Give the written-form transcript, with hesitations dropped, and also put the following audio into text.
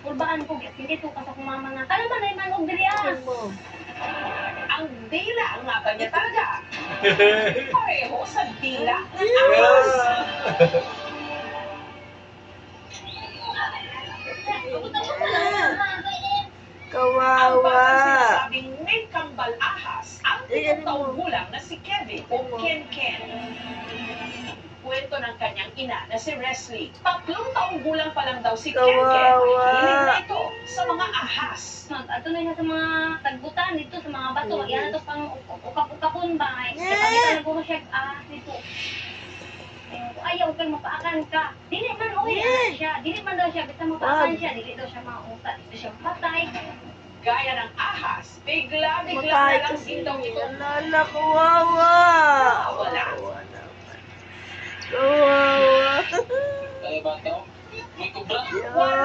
Kulbaan ko, hindi to kasok mama nga. Kala man, ay man, og diriya. Ang dila nga ba niya talaga? Pareho sa dila ng ahas. Ang Kawawa. bagang sinasabing may kambal ahas, ang 3 taong gulang na si Kevin o Ken Ken. Kwento ng kanyang ina na si Wesley. 3 taong gulang pa lang daw si Ken Ken. Kawawa. Mahilig na ito sa mga ahas. Ato na sa mga tagbutan dito, sa mga bato. Yan na to pang ukap-ukapon ba? Yeah. Kapag ito nag-check dito. Ayaw kang mapaakan ka. Dili man siya. Dili man daw siya. Basta mapaakan siya. Dili daw siya mauta. Dili siya patay. Gaya ng ahas, bigla-bigla na Matay lang kasi. din daw ito. Lala, kawawa. Wala. Kawawa. Kaya ba ito? May kubra? Yeah.